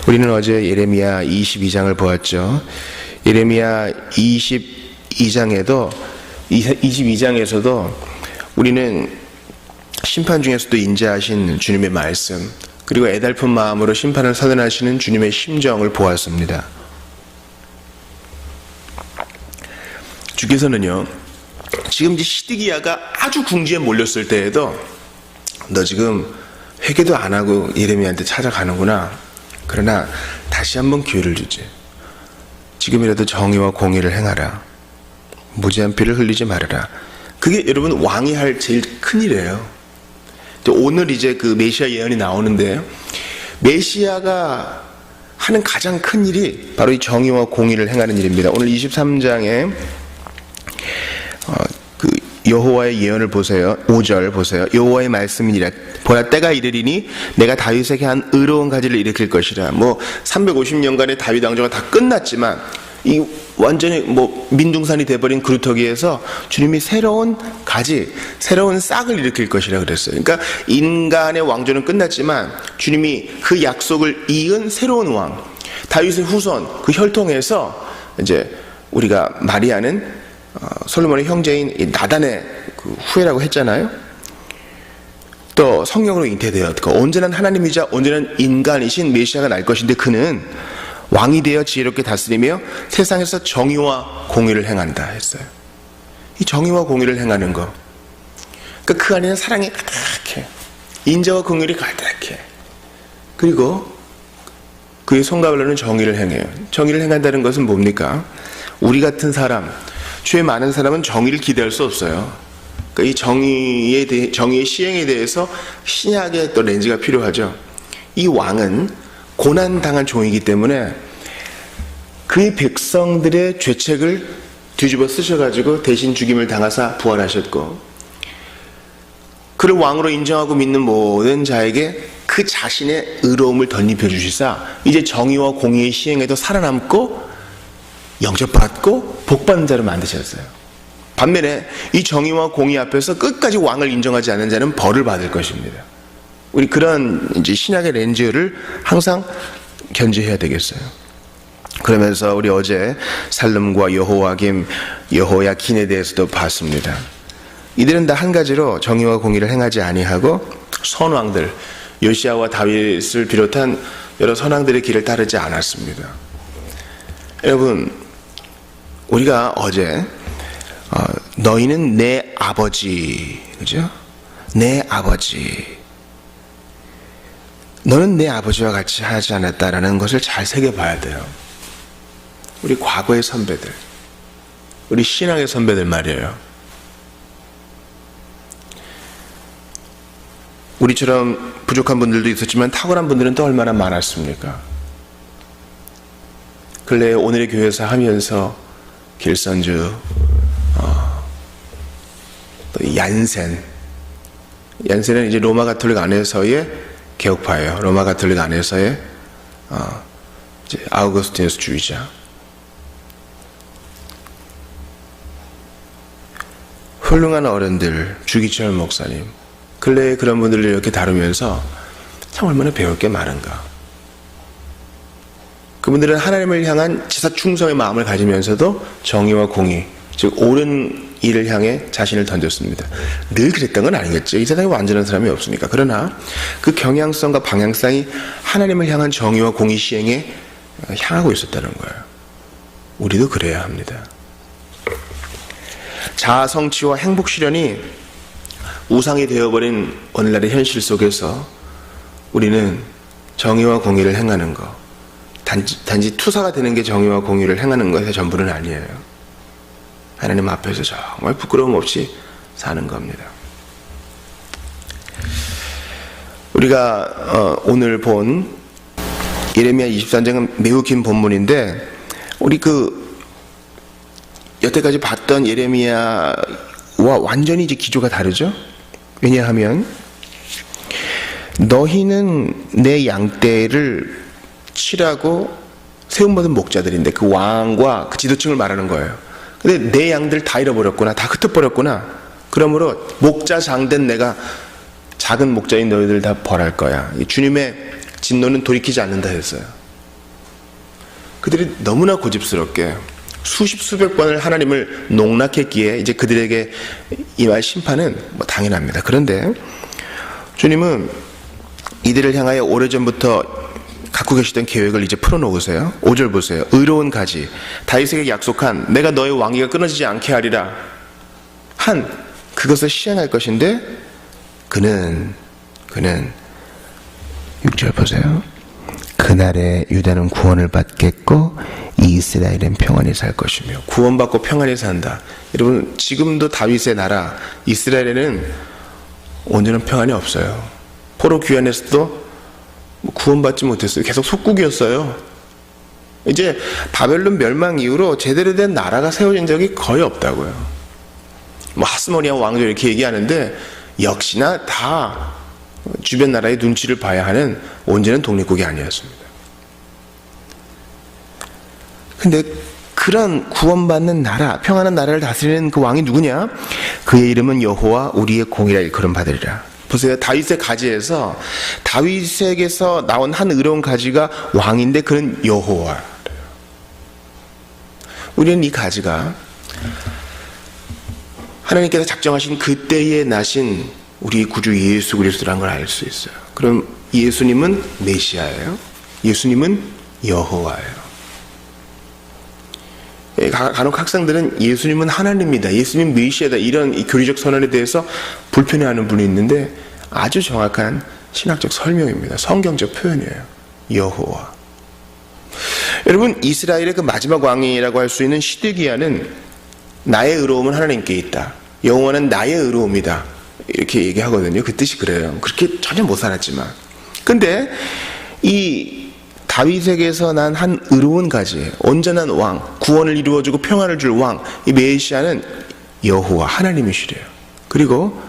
우리는 어제 예레미야 22장을 보았죠. 예레미야 22장에서도 우리는 심판 중에서도 인자하신 주님의 말씀, 그리고 애달픈 마음으로 심판을 선언하시는 주님의 심정을 보았습니다. 주께서는요, 지금 이제 시드기야가 아주 궁지에 몰렸을 때에도 너 지금 회개도 안 하고 예레미야한테 찾아가는구나. 그러나 다시 한번 기회를 주지. 지금이라도 정의와 공의를 행하라. 무지한 피를 흘리지 말아라. 그게 여러분 왕이 할 제일 큰 일이에요. 오늘 이제 그 메시아 예언이 나오는데, 메시아가 하는 가장 큰 일이 바로 이 정의와 공의를 행하는 일입니다. 오늘 23장에 그 여호와의 예언을 보세요. 5절 보세요. 여호와의 말씀이니라. 보라, 때가 이르리니 내가 다윗에게 한 의로운 가지를 일으킬 것이라. 350년간의 다윗 왕조가 다 끝났지만 이 완전히 민둥산이 돼버린 그루터기에서 주님이 새로운 가지, 새로운 싹을 일으킬 것이라 그랬어요. 그러니까 인간의 왕조는 끝났지만 주님이 그 약속을 이은 새로운 왕, 다윗의 후손, 그 혈통에서 이제 우리가 마리아는 솔로몬의 형제인 나단의 그 후예라고 했잖아요. 또 성령으로 잉태되었고 온전한 하나님이자 온전한 인간이신 메시아가 날 것인데, 그는 왕이 되어 지혜롭게 다스리며 세상에서 정의와 공의를 행한다 했어요. 이 정의와 공의를 행하는 거, 그러니까 그 안에는 사랑이 가득해, 인자와 긍휼이 가득해. 그리고 그의 손가락으로는 정의를 행해요. 정의를 행한다는 것은 뭡니까? 우리 같은 사람, 죄 많은 사람은 정의를 기대할 수 없어요. 그러니까 이 정의의 시행에 대해서 신약의 또 렌즈가 필요하죠. 이 왕은 고난당한 종이기 때문에 그의 백성들의 죄책을 뒤집어 쓰셔가지고 대신 죽임을 당하사 부활하셨고, 그를 왕으로 인정하고 믿는 모든 자에게 그 자신의 의로움을 덧입혀 주시사 이제 정의와 공의의 시행에도 살아남고 영접받고 복받는 자를 만드셨어요. 반면에 이 정의와 공의 앞에서 끝까지 왕을 인정하지 않는 자는 벌을 받을 것입니다. 우리 그런 이제 신약의 렌즈를 항상 견지해야 되겠어요. 그러면서 우리 어제 살룸과 여호야긴에 대해서도 봤습니다. 이들은 다 한 가지로 정의와 공의를 행하지 아니하고 선왕들, 요시아와 다윗을 비롯한 여러 선왕들의 길을 따르지 않았습니다. 여러분, 우리가 어제 너희는 내 아버지, 그죠? 내 아버지, 너는 내 아버지와 같이 하지 않았다라는 것을 잘 새겨봐야 돼요. 우리 과거의 선배들, 우리 신앙의 선배들 말이에요. 우리처럼 부족한 분들도 있었지만 탁월한 분들은 또 얼마나 많았습니까? 근래 오늘의 교회에서 하면서 길선주, 또 얀센은 이제 로마 가톨릭 안에서의 개혁파예요. 로마 가톨릭 안에서의 이제 아우구스티누스 주의자. 훌륭한 어른들, 주기철 목사님, 근래에 그런 분들을 이렇게 다루면서 참 얼마나 배울 게 많은가. 그분들은 하나님을 향한 지사 충성의 마음을 가지면서도 정의와 공의, 즉 옳은 일을 향해 자신을 던졌습니다. 늘 그랬던 건 아니겠죠. 이 세상에 완전한 사람이 없으니까. 그러나 그 경향성과 방향성이 하나님을 향한 정의와 공의 시행에 향하고 있었다는 거예요. 우리도 그래야 합니다. 자아 성취와 행복 실현이 우상이 되어버린 오늘날의 현실 속에서 우리는 정의와 공의를 행하는 것, 단지 투사가 되는 게 정의와 공의를 행하는 것의 전부는 아니에요. 하나님 앞에서 정말 부끄러움 없이 사는 겁니다. 우리가 오늘 본 예레미야 23장은 매우 긴 본문인데, 우리 여태까지 봤던 예레미야와 완전히 이제 기조가 다르죠. 왜냐하면 너희는 내 양떼를 치라고 세움받은 목자들인데, 그 왕과 그 지도층을 말하는 거예요. 근데 내 양들 다 잃어버렸구나, 다 흩어버렸구나. 그러므로 목자 장된 내가 작은 목자인 너희들 다 벌할 거야. 주님의 진노는 돌이키지 않는다 했어요. 그들이 너무나 고집스럽게 수십 수백 번을 하나님을 농락했기에 이제 그들에게 임할 심판은 뭐 당연합니다. 그런데 주님은 이들을 향하여 오래전부터 갖고 계시던 계획을 이제 풀어놓으세요. 5절 보세요. 의로운 가지, 다윗에게 약속한 내가 너의 왕위가 끊어지지 않게 하리라 한 그것을 시행할 것인데 그는 6절 보세요. 그날에 유다는 구원을 받겠고 이스라엘은 평안히 살 것이며. 구원받고 평안히 산다. 여러분, 지금도 다윗의 나라 이스라엘에는 온전한 평안이 없어요. 포로 귀환에서도 구원받지 못했어요. 계속 속국이었어요. 이제 바벨론 멸망 이후로 제대로 된 나라가 세워진 적이 거의 없다고요. 뭐 하스모니아 왕조 이렇게 얘기하는데 역시나 다 주변 나라의 눈치를 봐야 하는 온전한 독립국이 아니었습니다. 근데 그런 구원받는 나라, 평안한 나라를 다스리는 그 왕이 누구냐? 그의 이름은 여호와 우리의 공이라 일컬음 받으리라. 보세요. 다윗의 가지에서 다윗에게서 나온 한 의로운 가지가 왕인데 그는 여호와. 우리는 이 가지가 하나님께서 작정하신 그때에 나신 우리 구주 예수 그리스도라는 걸 알 수 있어요. 그럼 예수님은 메시아예요. 예수님은 여호와예요. 간혹 학생들은 예수님은 하나님이다, 예수님 메시아다 이런 이 교리적 선언에 대해서 불편해하는 분이 있는데 아주 정확한 신학적 설명입니다. 성경적 표현이에요. 여호와. 여러분, 이스라엘의 그 마지막 왕이라고 할 수 있는 시드기야는 나의 의로움은 하나님께 있다, 여호와는 나의 의로움이다 이렇게 얘기하거든요. 그 뜻이 그래요. 그렇게 전혀 못 살았지만. 근데 이 다윗에게서 난 한 의로운 가지, 온전한 왕, 구원을 이루어주고 평안을 줄 왕, 이 메시아는 여호와 하나님이시래요. 그리고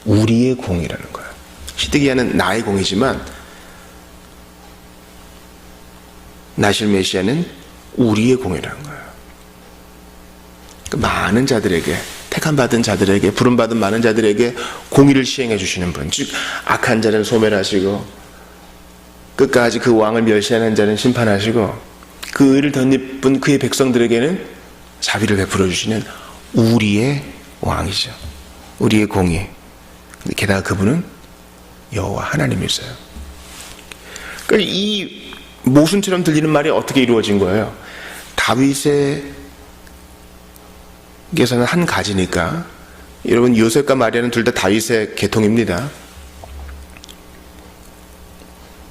우리의 공이라는 거예요. 시드기야는 나의 공이지만 나실 메시아는 우리의 공이라는 거예요. 많은 자들에게, 택함받은 자들에게, 부름받은 많은 자들에게 공의를 시행해 주시는 분, 즉 악한 자는 소멸하시고 끝까지 그 왕을 멸시하는 자는 심판하시고 그 의를 덧입은 그의 백성들에게는 자비를 베풀어 주시는 우리의 왕이죠. 우리의 공의. 게다가 그분은 여호와 하나님이세요. 그러니까 이 모순처럼 들리는 말이 어떻게 이루어진 거예요? 다윗에게서는 한 가지니까. 여러분, 요셉과 마리아는 둘 다 다윗의 계통입니다.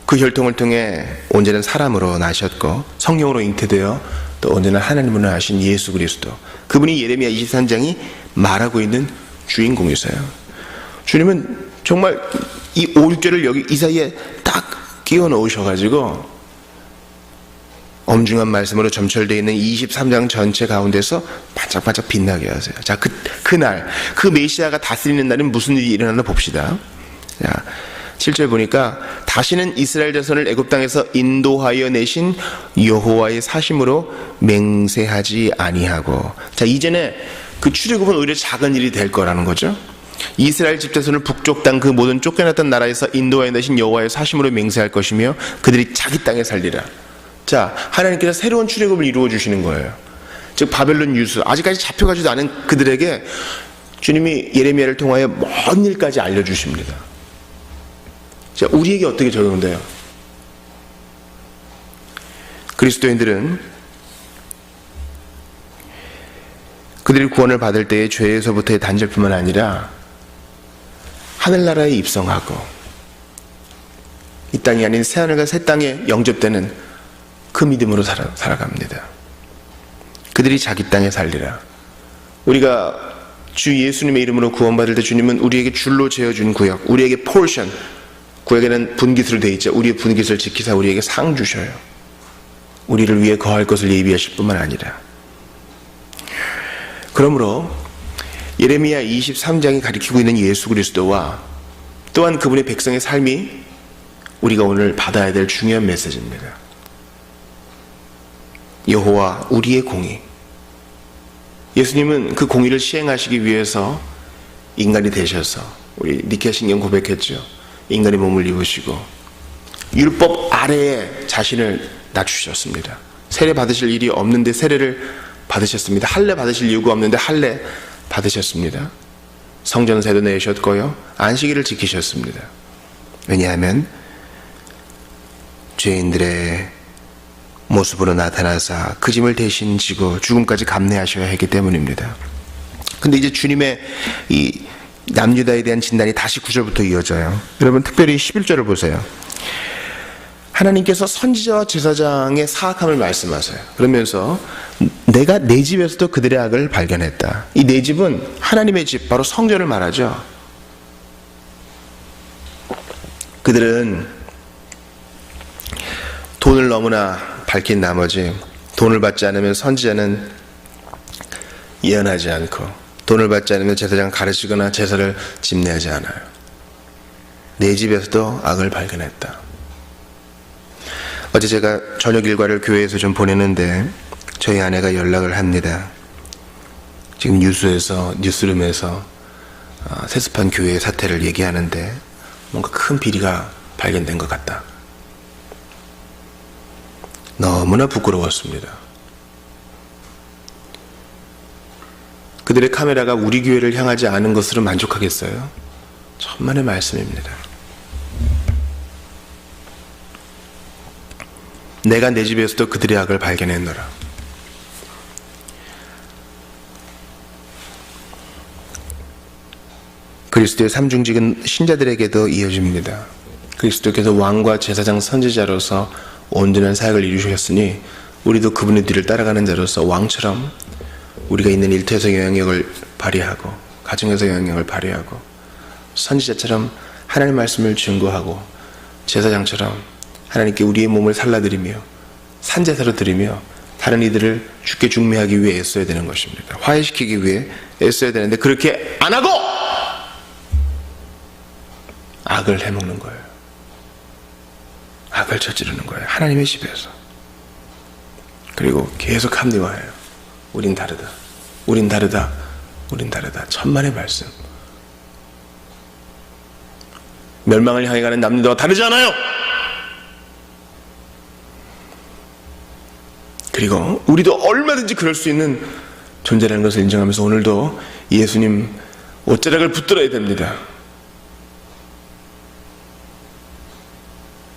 그 혈통을 통해 온전한 사람으로 나셨고 성령으로 잉태되어 또 온전한 하나님으로 나신 예수 그리스도, 그분이 예레미야 23장이 말하고 있는 주인공이세요. 주님은 정말 이 5, 6절을 여기 이 사이에 딱 끼워 넣으셔가지고 엄중한 말씀으로 점철되어 있는 23장 전체 가운데서 반짝반짝 빛나게 하세요. 자, 그날 그 메시아가 다스리는 날은 무슨 일이 일어나나 봅시다. 자, 7절 보니까 다시는 이스라엘 자손을 애굽 땅에서 인도하여 내신 여호와의 사심으로 맹세하지 아니하고. 자, 이전에 그 출애굽은 오히려 작은 일이 될 거라는 거죠. 이스라엘 집 자손을 북쪽 땅 그 모든 쫓겨났던 나라에서 인도하여 내신 여호와의 사심으로 맹세할 것이며 그들이 자기 땅에 살리라. 자, 하나님께서 새로운 출애굽을 이루어 주시는 거예요. 즉 바벨론 유수, 아직까지 잡혀가지도 않은 그들에게 주님이 예레미야를 통하여 먼 일까지 알려주십니다. 자, 우리에게 어떻게 적용돼요? 그리스도인들은 그들이 구원을 받을 때의 죄에서부터의 단절뿐만 아니라 하늘나라에 입성하고 이 땅이 아닌 새하늘과 새 땅에 영접되는 그 믿음으로 살아갑니다. 그들이 자기 땅에 살리라. 우리가 주 예수님의 이름으로 구원받을 때 주님은 우리에게 줄로 재어준 구역, 우리에게 포션, 구역에는 분깃으로 되어 있죠. 우리의 분깃을 지키사 우리에게 상 주셔요. 우리를 위해 거할 것을 예비하실 뿐만 아니라. 그러므로 예레미야 23장이 가리키고 있는 예수 그리스도와 또한 그분의 백성의 삶이 우리가 오늘 받아야 될 중요한 메시지입니다. 여호와 우리의 공의. 예수님은 그 공의를 시행하시기 위해서 인간이 되셔서, 우리 니케아 신경 고백했죠. 인간의 몸을 입으시고 율법 아래에 자신을 낮추셨습니다. 세례 받으실 일이 없는데 세례를 받으셨습니다. 할례 받으실 이유가 없는데 할례 받으셨습니다. 성전세도 내셨고요. 안식일을 지키셨습니다. 왜냐하면 죄인들의 모습으로 나타나사 그 짐을 대신 지고 죽음까지 감내하셔야 했기 때문입니다. 근데 이제 주님의 이 남유다에 대한 진단이 다시 9절부터 이어져요. 여러분 특별히 11절을 보세요. 하나님께서 선지자와 제사장의 사악함을 말씀하세요. 그러면서 내가 내 집에서도 그들의 악을 발견했다. 이 내 집은 하나님의 집, 바로 성전을 말하죠. 그들은 돈을 너무나 밝힌 나머지 돈을 받지 않으면 선지자는 예언하지 않고 돈을 받지 않으면 제사장 가르치거나 제사를 집례하지 않아요. 내 집에서도 악을 발견했다. 어제 제가 저녁 일과를 교회에서 좀 보내는데 저희 아내가 연락을 합니다. 지금 뉴스룸에서 세습한 교회의 사태를 얘기하는데 뭔가 큰 비리가 발견된 것 같다. 너무나 부끄러웠습니다. 그들의 카메라가 우리 교회를 향하지 않은 것으로 만족하겠어요? 천만의 말씀입니다. 내가 내 집에서도 그들의 악을 발견했노라. 그리스도의 삼중직은 신자들에게도 이어집니다. 그리스도께서 왕과 제사장 선지자로서 온전한 사역을 이루셨으니 우리도 그분의 뒤를 따라가는 자로서 왕처럼 우리가 있는 일터에서 영향력을 발휘하고 가정에서 영향력을 발휘하고 선지자처럼 하나님의 말씀을 증거하고 제사장처럼 하나님께 우리의 몸을 살라드리며 산제사로 드리며 다른 이들을 죽게 중매하기 위해 애써야 되는 것입니다. 화해시키기 위해 애써야 되는데 그렇게 안 하고 악을 해먹는 거예요. 악을 저지르는 거예요. 하나님의 집에서. 그리고 계속 합리화해요. 우린 다르다. 우린 다르다. 우린 다르다. 천만의 말씀. 멸망을 향해 가는 남녀와 다르지 않아요. 그리고 우리도 얼마든지 그럴 수 있는 존재라는 것을 인정하면서 오늘도 예수님 옷자락을 붙들어야 됩니다.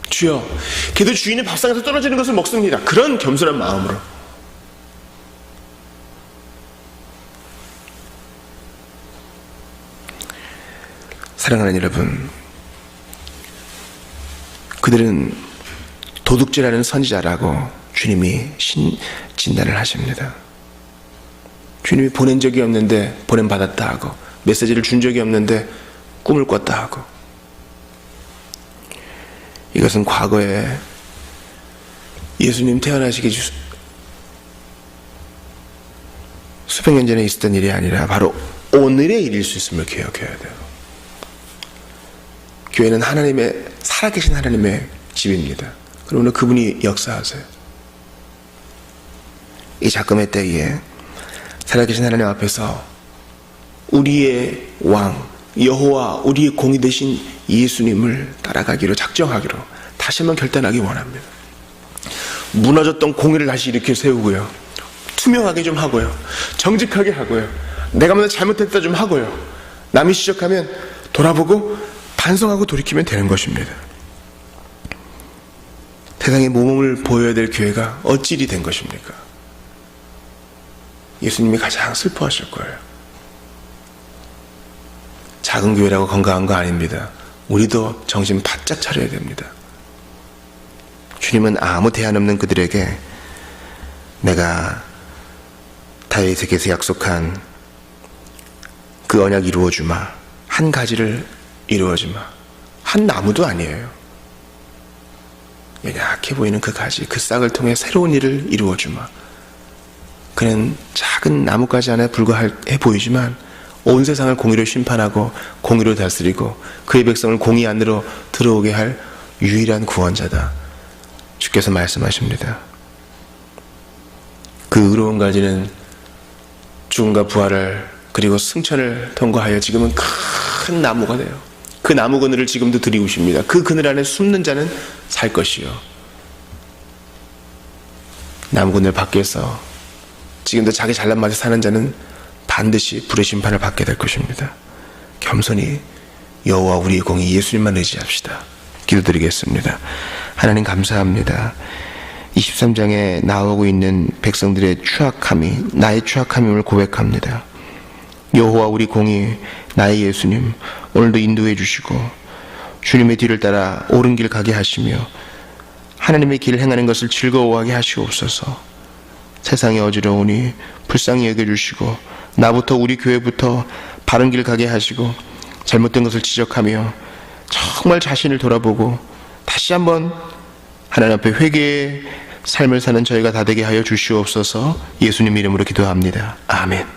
주여, 걔도 주인의 밥상에서 떨어지는 것을 먹습니다. 그런 겸손한 마음으로. 사랑하는 여러분, 그들은 도둑질하는 선지자라고 주님이 진단을 하십니다. 주님이 보낸 적이 없는데 보냄 받았다 하고 메시지를 준 적이 없는데 꿈을 꿨다 하고, 이것은 과거에 예수님 태어나시기 수백 년 전에 있었던 일이 아니라 바로 오늘의 일일 수 있음을 기억해야 돼요. 교회는 하나님의, 살아계신 하나님의 집입니다. 그리고 오늘 그분이 역사하세요. 이 작금의 때에 살아계신 하나님 앞에서 우리의 왕 여호와, 우리의 공이 되신 예수님을 따라가기로 작정하기로 다시 한번 결단하기 원합니다. 무너졌던 공의를 다시 일으켜 세우고요, 투명하게 좀 하고요, 정직하게 하고요, 내가 먼저 잘못했다 좀 하고요, 남이 지적하면 돌아보고 반성하고 돌이키면 되는 것입니다. 세상에 모범을 보여야 될 교회가 어찌 일이 된 것입니까? 예수님이 가장 슬퍼하실 거예요. 작은 교회라고 건강한 거 아닙니다. 우리도 정신 바짝 차려야 됩니다. 주님은 아무 대안 없는 그들에게 내가 다윗에게서 약속한 그 언약 이루어주마, 한 가지를 이루어주마, 한 나무도 아니에요. 연약해 보이는 그 가지, 그 싹을 통해 새로운 일을 이루어주마. 그는 작은 나뭇가지 안에 불과해 보이지만 온 세상을 공의로 심판하고 공의로 다스리고 그의 백성을 공의 안으로 들어오게 할 유일한 구원자다. 주께서 말씀하십니다. 그 의로운 가지는 죽음과 부활을 그리고 승천을 통과하여 지금은 큰 나무가 돼요. 그 나무 그늘을 지금도 들이우십니다. 그 그늘 안에 숨는 자는 살 것이요, 남군들 밖에서 지금도 자기 잘난 맛에 사는 자는 반드시 불의 심판을 받게 될 것입니다. 겸손히 여호와 우리 공의 예수님만 의지합시다. 기도드리겠습니다. 하나님 감사합니다. 23장에 나오고 있는 백성들의 추악함이 나의 추악함임을 고백합니다. 여호와 우리 공의 나의 예수님, 오늘도 인도해 주시고 주님의 뒤를 따라 옳은 길 가게 하시며 하나님의 길을 행하는 것을 즐거워하게 하시옵소서. 세상이 어지러우니 불쌍히 여겨주시고 나부터 우리 교회부터 바른 길 가게 하시고 잘못된 것을 지적하며 정말 자신을 돌아보고 다시 한번 하나님 앞에 회개의 삶을 사는 저희가 다 되게 하여 주시옵소서. 예수님 이름으로 기도합니다. 아멘.